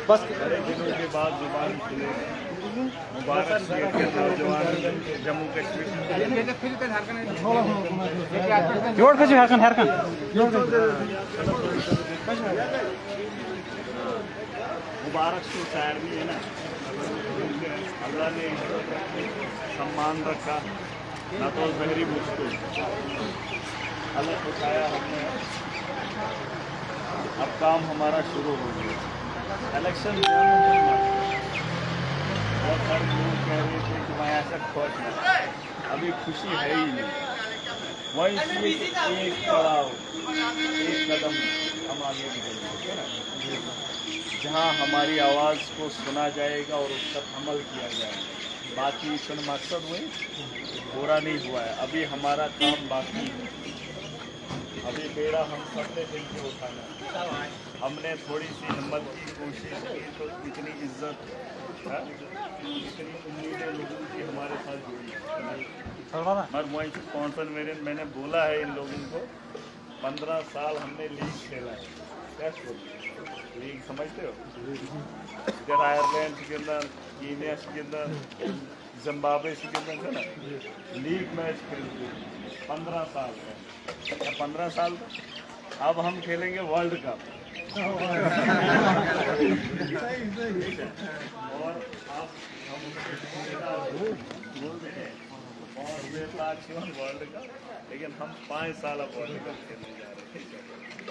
बस बड़े दिनों के बाद जुबान खुले। मुबारक नौजवान जम्मू कश्मीर जोड़ खींचो हरकन मुबारक तो शायर भी है ना। अल्लाह ने सम्मान रखा ना तो बहरी मुझको अलग उठाया हमने। अब काम हमारा शुरू हो गया। इलेक्शन बहुत सारे लोग कह रहे थे कि मैं ऐसा खुश नहीं, अभी खुशी है ही नहीं। वही एक पड़ाव एक कदम हम आगे बढ़ेंगे ना, जहाँ हमारी आवाज़ को सुना जाएगा और उस पर अमल किया जाएगा। बाकी इसमें मकसद वही पूरा नहीं हुआ है, अभी हमारा काम बाकी है। अभी बेड़ा हम सबने मिलकर उठाना। हमने थोड़ी सी हिम्मत की कोशिश की तो इतनी इज्जत इतनी उम्मीदें लोगों की हमारे साथ जुड़ी। और वहीं से स्पॉन्सर मैंने बोला है इन लोगों को, 15 साल हमने लीग खेला है। क्या लीग समझते हो? इधर आयरलैंड के अंदर, कीनिया के अंदर, जिम्बाब्वे के अंदर है ना लीग मैच खेलते 15 साल का। 15 साल का अब हम खेलेंगे वर्ल्ड कप। और आप हम बोलते हैं और वर्ल्ड कप, लेकिन हम 5 साल अब वर्ल्ड कप खेलने जा रहे हैं। ठीक है,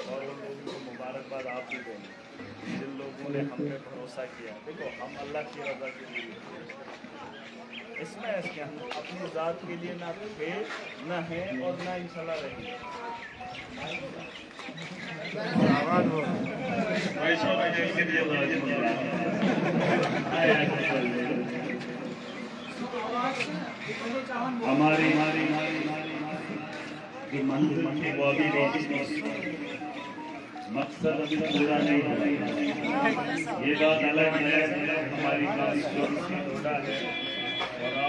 और उन लोगों को मुबारकबाद आप भी देंगे जिन लोगों ने हम पे भरोसा किया। देखो हम अल्लाह की रज़ा के लिए इसमें ऐसे हम अपनी ज़ात के लिए ना थे ना है और ना इंशाल्लाह रहेंगे। हमारी मंजिल की वो अभी मकसद अभी पूरा नहीं हुआ। ये बात अलग है, हमारी क्लास है और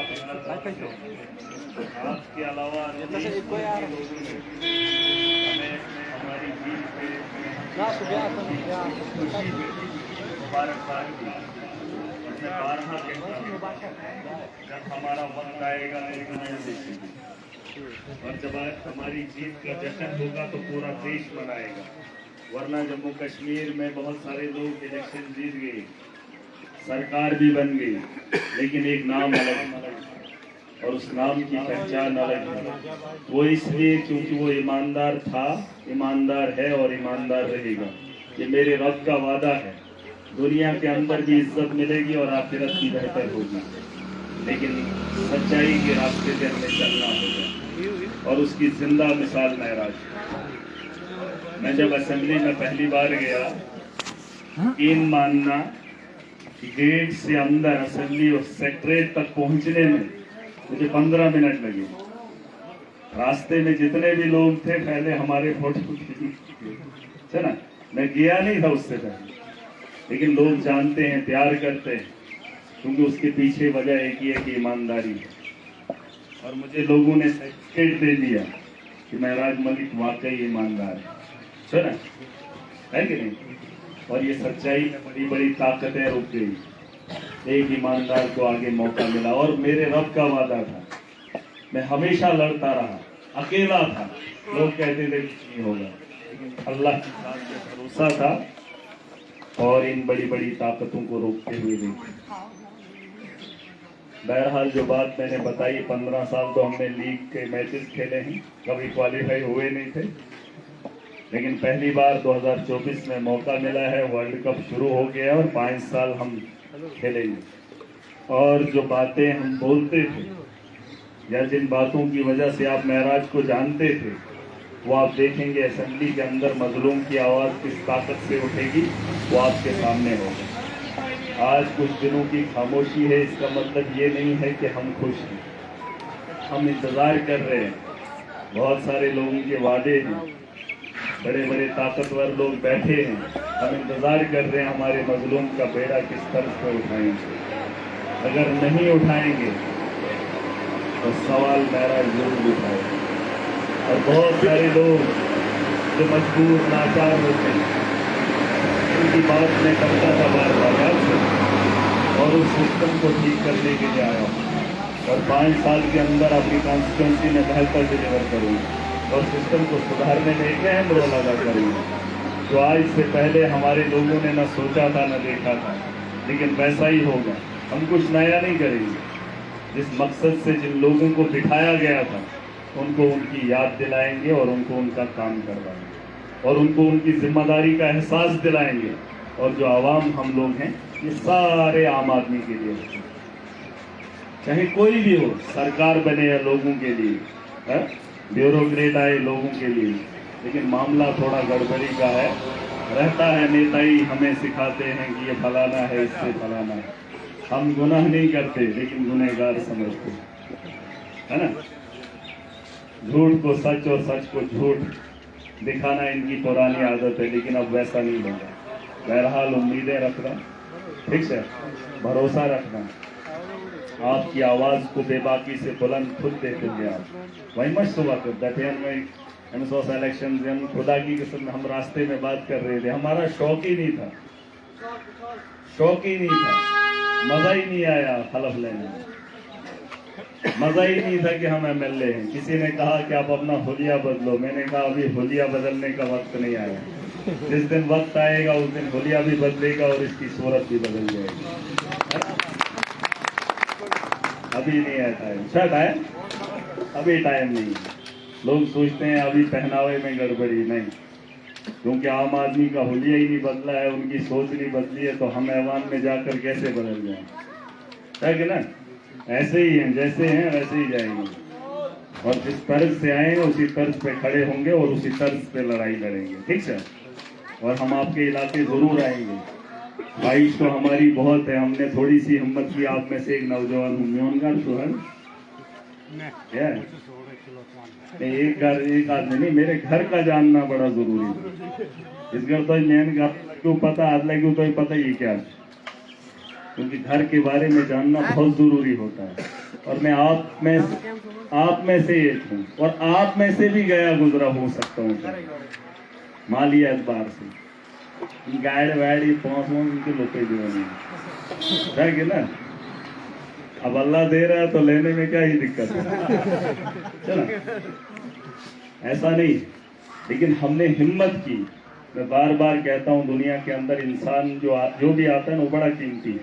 आपके अलावा हमें हमारी जीत पे मुबारकबाद दी। मैं 12 कहता हूं, जब हमारा वक्त आएगा तो दुनिया देखेगी, और जब हमारी जीत का जश्न होगा तो पूरा देश मनाएगा। वरना जम्मू कश्मीर में बहुत सारे लोग इलेक्शन जीत गए, सरकार भी बन गई, लेकिन एक नाम अलग और उस नाम की पहचान अलग है। वो इसलिए क्योंकि वो ईमानदार था, ईमानदार है और ईमानदार रहेगा। ये मेरे रब का वादा है। दुनिया के अंदर भी इज्जत मिलेगी और आखिरत की बेहतर होगी, लेकिन सच्चाई के रास्ते पे हमें चलना होगा और उसकी जिंदा मिसाल महराज। मैं जब असेंबली में पहली बार गया, इन मानना कि गेट से अंदर असेंबली और सेक्रेटरीट तक पहुंचने में मुझे 15 मिनट लगे। रास्ते में जितने भी लोग थे पहले हमारे फोटो खींचे ना, मैं गया नहीं था उससे पहले, लेकिन लोग जानते हैं, प्यार करते हैं, क्योंकि उसके पीछे वजह एक ही है कि ईमानदारी है। और मुझे लोगों ने सर्टिफिकेट दे दिया कि महराज मलिक वाकई ईमानदार है कि नहीं? और ये सच्चाई में बड़ी बड़ी ताकतें रुक गई। एक ईमानदार को आगे मौका मिला और मेरे रब का वादा था। मैं हमेशा लड़ता रहा, अकेला था, लोग कहते थे कुछ नहीं होगा, लेकिन अल्लाह की जात पे भरोसा था और इन बड़ी बड़ी ताकतों को रोकते हुए देखा। बहरहाल जो बात मैंने बताई, 15 साल तो हमने लीग के मैचेस खेले हैं, कभी क्वालिफाई हुए नहीं थे, लेकिन पहली बार 2024 में मौका मिला है। वर्ल्ड कप शुरू हो गया और 5 साल हम खेलेंगे। और जो बातें हम बोलते थे या जिन बातों की वजह से आप महराज को जानते थे, वो आप देखेंगे असेंबली के अंदर मजलूम की आवाज़ किस ताकत से उठेगी, वो आपके सामने होगा। आज कुछ दिनों की खामोशी है, इसका मतलब ये नहीं है कि हम खुश हैं। हम इंतज़ार कर रहे हैं, बहुत सारे लोगों के वादे हैं, बड़े बड़े ताकतवर लोग बैठे हैं, हम इंतज़ार कर रहे हैं हमारे मजलूम का बेड़ा किस तरह से उठाएंगे। अगर नहीं उठाएंगे तो सवाल मेरा जरूर उठाएगा। और बहुत सारे लोग जो मजबूर नाचार होते हैं, सिस्टम की बात मैं करता था बार बार याद से, और उस सिस्टम को ठीक करने के लिए आया हूँ और 5 साल के अंदर अपनी कॉन्स्टिट्यूंसी में बेहतर डिलीवर करूँगा और सिस्टम को सुधारने में एक अहम रोल अदा करूँगा। जो आज से पहले हमारे लोगों ने न सोचा था न देखा था, लेकिन वैसा ही होगा। हम कुछ नया नहीं करेंगे। जिस मकसद से जिन लोगों को बिठाया गया था उनको उनकी याद दिलाएंगे और उनको उनका काम करवाएंगे और उनको उनकी जिम्मेदारी का एहसास दिलाएंगे। और जो आवाम हम लोग हैं ये सारे आम आदमी के लिए, चाहे कोई भी हो, सरकार बने या लोगों के लिए, ब्यूरोक्रेट आए लोगों के लिए, लेकिन मामला थोड़ा गड़बड़ी का है। रहता है नेता ही हमें सिखाते हैं कि ये फलाना है, इससे फलाना है। हम गुनाह नहीं करते लेकिन गुनहगार समझते, है ना। झूठ को सच और सच को झूठ दिखाना इनकी पुरानी आदत है, लेकिन अब वैसा नहीं होगा। बहरहाल उम्मीदें रखना, ठीक है, भरोसा रखना, आपकी आवाज को बेबाकी से बुलंद खुद देते हुए आप वही मत सुबह कर दतियन में एमसोस इलेक्शन हम खुदा की किस्म हम रास्ते में बात कर रहे थे। हमारा शौक ही नहीं था, शौक ही नहीं था, मजा ही नहीं आया हलफ लेने, मजा ही नहीं था कि हम एमएलए हैं। किसी ने कहा कि आप अपना हुलिया बदलो, मैंने कहा अभी हुलिया बदलने का वक्त नहीं आया। जिस दिन वक्त आएगा उस दिन हुलिया भी बदलेगा और इसकी सूरत भी बदल जाएगी। अभी नहीं है टाइम, शायद आए, अभी टाइम नहीं है। लोग सोचते हैं अभी पहनावे में गड़बड़ी, नहीं, क्योंकि आम आदमी का हुलिया ही नहीं बदला है, उनकी सोच नहीं बदली है, तो हम ऐवान में जाकर कैसे बदल जाएं, है कि ना। ऐसे ही हैं, जैसे हैं वैसे ही जाएंगे और जिस तर्ज से आए हैं उसी तर्ज पे खड़े होंगे और उसी तर्ज पे लड़ाई लड़ेंगे, ठीक है। और हम आपके इलाके जरूर आएंगे। ख्वाहिश तो हमारी बहुत है, हमने थोड़ी सी हिम्मत की। आप में से एक नौजवान हूँ सोहन, एक आदमी नहीं, मेरे घर का जानना बड़ा जरूरी है। इस घर तो मैंने क्यों पता आज लगे तो पता ही क्या, क्योंकि घर के बारे में जानना बहुत जरूरी होता है। और मैं आप में से एक हूँ और आप में से भी गया गुजरा हो सकता हूँ। माली एतबार से गाड़ वाड़ी पहुंच उनके लोग है कि ना। अब अल्लाह दे रहा है तो लेने में क्या ही दिक्कत है, चलो ऐसा नहीं। लेकिन हमने हिम्मत की। मैं बार बार कहता हूँ दुनिया के अंदर इंसान जो भी आता है ना वो बड़ा कीमती है,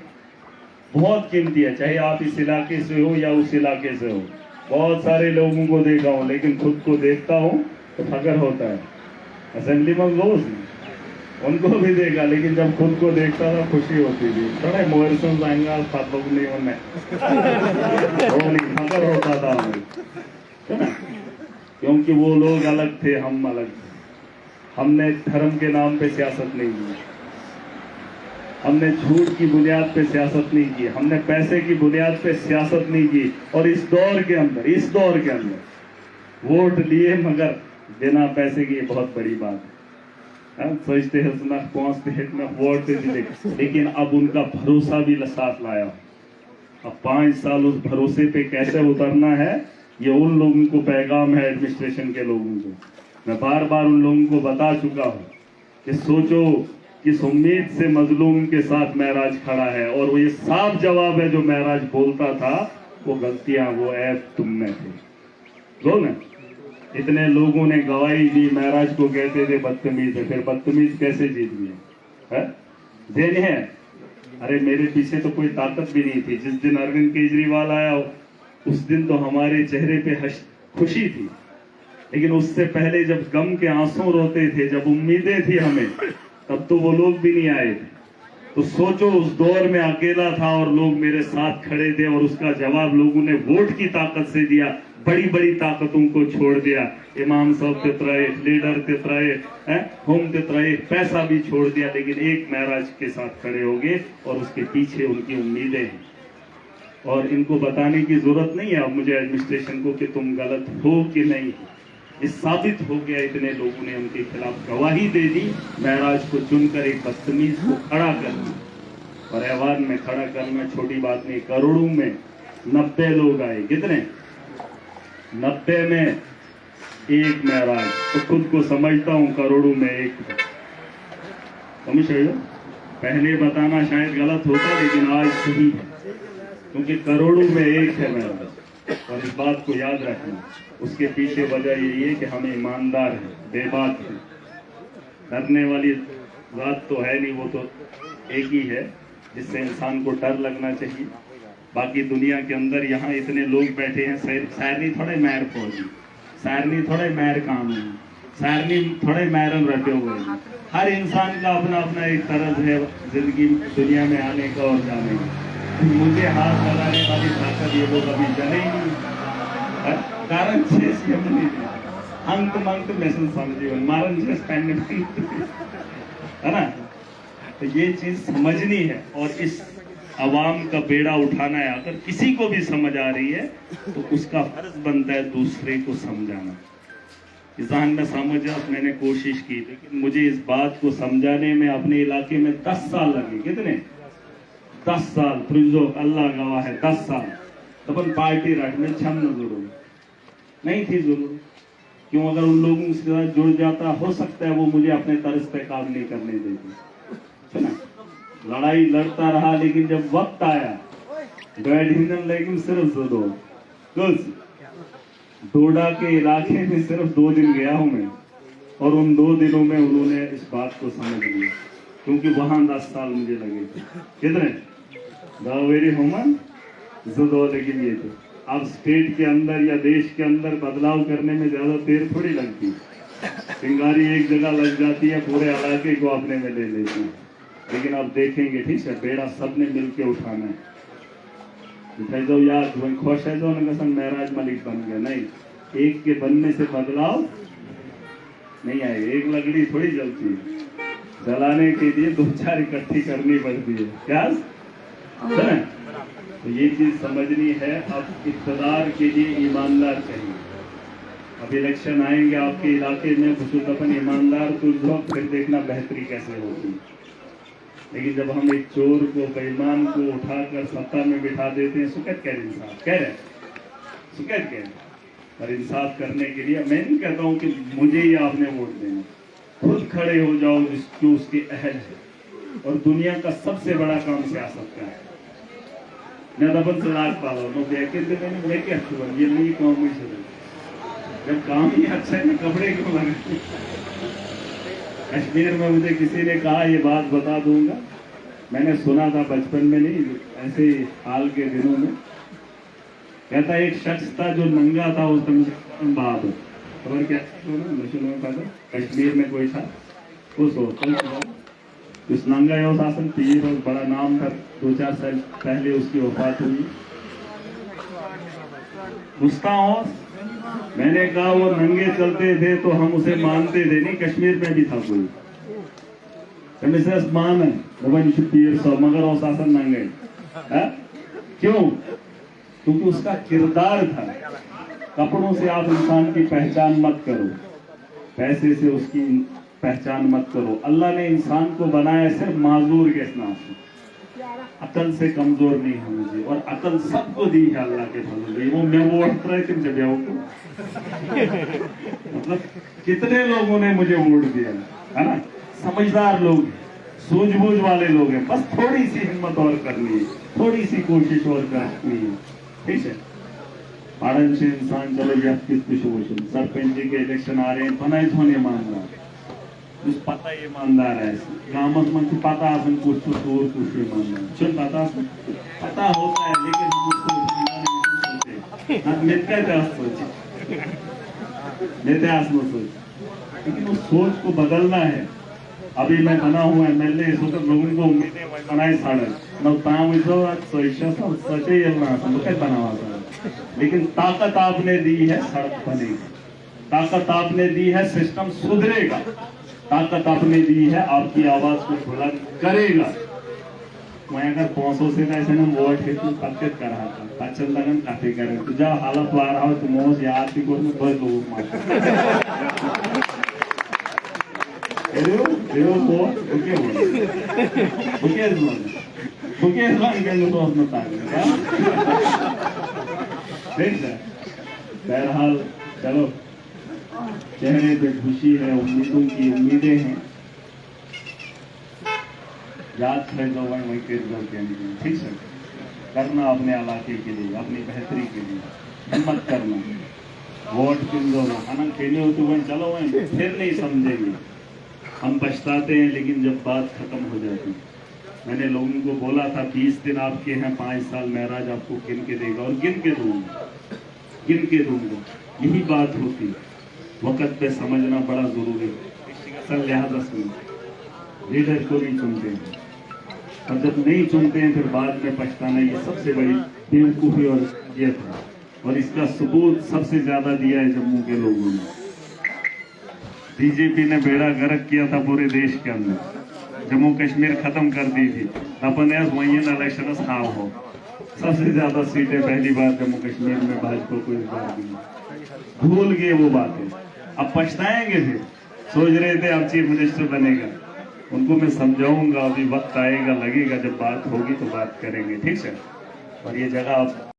बहुत कीमती है। चाहे आप इस इलाके से हो या उस इलाके से हो। बहुत सारे लोगों को देखा हूँ लेकिन खुद को देखता हूँ तो फख्र होता है। असेंबली में लोग उनको भी देखा लेकिन जब खुद को देखता था खुशी होती थी। थोड़ा मोहरसम जाएंगा नहीं होने फख्र होता था हमें, है ना, क्योंकि वो लोग अलग थे, हम अलग थे। हमने धर्म के नाम पे सियासत नहीं की, हमने झूठ की बुनियाद पे सियासत नहीं की, हमने पैसे की बुनियाद पे सियासत नहीं की। और इस दौर के अंदर वोट लिए मगर बिना पैसे की, बहुत बड़ी बात है। सोचते हैं पहुंचते हैं वोट दे, लेकिन अब उनका भरोसा भी साथ लाया। अब 5 साल उस भरोसे पे कैसे उतरना है, ये उन लोगों को पैगाम है, एडमिनिस्ट्रेशन के लोगों को। मैं बार बार उन लोगों को बता चुका हूँ कि सोचो किस उम्मीद से मजलूम के साथ महराज खड़ा है। और वो ये साफ जवाब है, जो महराज बोलता था वो गलतियां, वो ऐप तुम में थे। लो ना, इतने लोगों ने गवाही दी, महराज को कहते थे बदतमीज है, फिर बदतमीज कैसे जीत गए है? देने हैं। अरे मेरे पीछे तो कोई ताकत भी नहीं थी। जिस दिन अरविंद केजरीवाल आया उस दिन तो हमारे चेहरे पे खुशी थी, लेकिन उससे पहले जब गम के आंसू रोते थे, जब उम्मीदें थी हमें, तब तो वो लोग भी नहीं आए थे। तो सोचो उस दौर में अकेला था और लोग मेरे साथ खड़े थे और उसका जवाब लोगों ने वोट की ताकत से दिया। बड़ी बड़ी ताकतों को छोड़ दिया। इमाम साहब तितराए, लीडर तितराए, होम तितराए, पैसा भी छोड़ दिया, लेकिन एक महराज के साथ खड़े हो गए और उसके पीछे उनकी उम्मीदें हैं। और इनको बताने की जरूरत नहीं है अब मुझे एडमिनिस्ट्रेशन को कि तुम गलत हो कि नहीं। ये साबित हो गया, इतने लोगों ने उनके खिलाफ गवाही दे दी। महराज को चुनकर एक बदतमीज को खड़ा करना और ऐवान में खड़ा करना छोटी बात नहीं। करोड़ों में 90 लोग आए, कितने 90 में एक महराज, तो खुद को समझता हूं करोड़ों में एक। समझ रहे हो? पहले बताना शायद गलत होता, लेकिन आज सही है, क्योंकि करोड़ों में एक है मेरा। और इस बात को याद रखना, उसके पीछे वजह यही है कि हम ईमानदार हैं, बेबाक हैं। डरने वाली बात तो है नहीं, वो तो एक ही है जिससे इंसान को डर लगना चाहिए। बाकी दुनिया के अंदर यहाँ इतने लोग बैठे हैं, शायरनी थोड़े मैर फौजी, शायरनी थोड़े मैर कानून, शायरनी थोड़े मैरन रटे हुए हैं। हर इंसान का अपना अपना एक तरज है जिंदगी दुनिया में आने का और जाने का। मुझे हाथ लगाने वाली ताकत ये लोग अभी जाने ही नहीं, कारण अंक मंक मैसेज समझिए मारन है ना। तो ये चीज समझनी है और इस अवाम का बेड़ा उठाना है। अगर किसी को भी समझ आ रही है तो उसका फर्ज बनता है दूसरे को समझाना। जहन में समझा, मैंने कोशिश की, लेकिन मुझे इस बात को समझाने में अपने इलाके में 10 साल लगे। कितने? 10 साल। फ्रिजो अल्लाह गवाह है, 10 साल। तो अपन पार्टी रखने छम न जरूर नहीं थी जरूर। क्यों? अगर उन लोगों के साथ जुड़ जाता, हो सकता है वो मुझे अपने तर्ज पे काम नहीं करने देते। सुना, लड़ाई लड़ता रहा, लेकिन जब वक्त आया लेकिन सिर्फ डोडा के इलाके में सिर्फ 2 दिन गया हूं मैं, और उन 2 दिनों में उन्होंने इस बात को समझ लिया, क्योंकि वहां 10 साल मुझे लगे थे। कितने? दावेरी होमन जुदो लगी लिए थे। अब स्टेट के अंदर या देश के अंदर बदलाव करने में ज्यादा देर थोड़ी लगती। चिंगारी एक जगह लग जाती है, पूरे इलाके को अपने में ले लेती है। लेकिन अब देखेंगे, ठीक है, बेड़ा सबने मिलके उठाना है। जो याद खुश है जो महराज मलिक बन गया, नहीं, एक के बनने से बदलाव नहीं आएगा। एक लकड़ी थोड़ी जलती है, जलाने के लिए 2-4 इकट्ठी करनी पड़ती है। क्या है? तो ये चीज समझनी है। अब इक़्तिदार के लिए ईमानदार चाहिए। अब इलेक्शन आएंगे आपके इलाके में, खुद अपन ईमानदार तो फिर देखना बेहतरी कैसे होगी। लेकिन जब हम एक चोर को, बेईमान को उठाकर सत्ता में बिठा देते हैं, सुकत कह रहे इंसाफ कह रहे, सुकत कह रहे। और इंसाफ करने के लिए मैं नहीं कहता हूं कि मुझे ही आपने वोट देना, खुद खड़े हो जाओ जो उसके अहल है। और दुनिया का सबसे बड़ा काम सियासत का है। न से लाग पालो नो देखे ये नहीं काम ही से, जब काम ही अच्छा है कपड़े क्यों लगे। कश्मीर में मुझे किसी ने कहा, ये बात बता दूंगा, मैंने सुना था बचपन में, नहीं ऐसे हाल के दिनों में। कहता एक शख्स था जो नंगा था उस समय, बात खबर क्या कश्मीर में कोई था उस उस नंगा यो शासन पीर और बड़ा नाम था। 2-4 साल पहले उसकी वफात हुई। पूछता हूँ, मैंने कहा वो नंगे चलते थे तो हम उसे मानते थे, नहीं कश्मीर में भी था कोई मान है पीर सौ, मगर वो शासन नंगे। क्यों? क्योंकि उसका किरदार था। कपड़ों से आप इंसान की पहचान मत करो, पैसे से उसकी पहचान मत करो। अल्लाह ने इंसान को बनाया सिर्फ माजूर के नाम से, अकल से कमजोर नहीं होनी चाहिए। और अकल सबको दी है अल्लाह के फजल। वो मैं वो मतलब कितने लोगों ने मुझे वोट दिया है ना, समझदार लोग, सूझबूझ वाले लोग हैं। बस थोड़ी सी हिम्मत और करनी है, थोड़ी सी कोशिश और करनी है, ठीक है। पाड़न से इंसान चलो या सरपंच के इलेक्शन आ रहे हैं, बनाए थोने ईमानदार, उस पता ईमानदार है। गामस मन की पता अपन कुछ और कुछ ईमानदार चल पता होता है, लेकिन हम उसको लेकिन उस सोच को बदलना है। अभी मैं बना हूँ MLA, इस वक्त लोगों को उम्मीदें बनाए साड़न लेकिन ताकत आपने दी है सड़क बनेगी, ताकत आपने दी है सिस्टम सुधरेगा, ताकत आपने दी है आपकी आवाज को बुलंद करेगा। मैं अगर 500 से ऐसे ना वोट है तो ताकत कर रहा था, अच्छा लगन काफी करें तो जब हालत आ रहा हो तो मोज याद भी को बहुत लोग मार Pero po, porque es bueno तो उसमें ठीक है। बहरहाल चलो, चेहरे पे खुशी है, उम्मीदों की उम्मीदें हैं। याद है जो वही कर दो कैंडिडेट, ठीक है। करना अपने इलाके के लिए, अपनी बेहतरी के लिए, हिम्मत करना, वोट किन दो ना खाना खेले हो तो वहीं चलो वहीं फिर नहीं समझेंगे। हम पछताते हैं लेकिन जब बात खत्म हो जाती है। मैंने लोगों को बोला था 20 दिन आपके हैं, 5 साल महराज आपको गिन के देगा, और गिन के दूंगा, गिन के दूंगा। यही बात होती है, वक्त पे समझना बड़ा जरूरी है। असल लिहाजा से लीडर को नहीं चुनते हैं, और जब नहीं चुनते हैं फिर बाद में पछताना, ये सबसे बड़ी बेवकूफ़ी और ये था। और इसका सबूत सबसे ज्यादा दिया है जम्मू के लोगों ने। बीजेपी ने बेड़ा गर्क किया था पूरे देश के अंदर, जम्मू कश्मीर खत्म कर दी थी। अपने वही इलेक्शन खाम हो, सबसे ज्यादा सीटें पहली बार जम्मू कश्मीर में भाजपा को इस बार दी। भूल गए वो बातें, अब पछताएंगे। फिर सोच रहे थे अब चीफ मिनिस्टर बनेगा, उनको मैं समझाऊंगा, अभी वक्त आएगा, लगेगा, जब बात होगी तो बात करेंगे, ठीक है। और ये जगह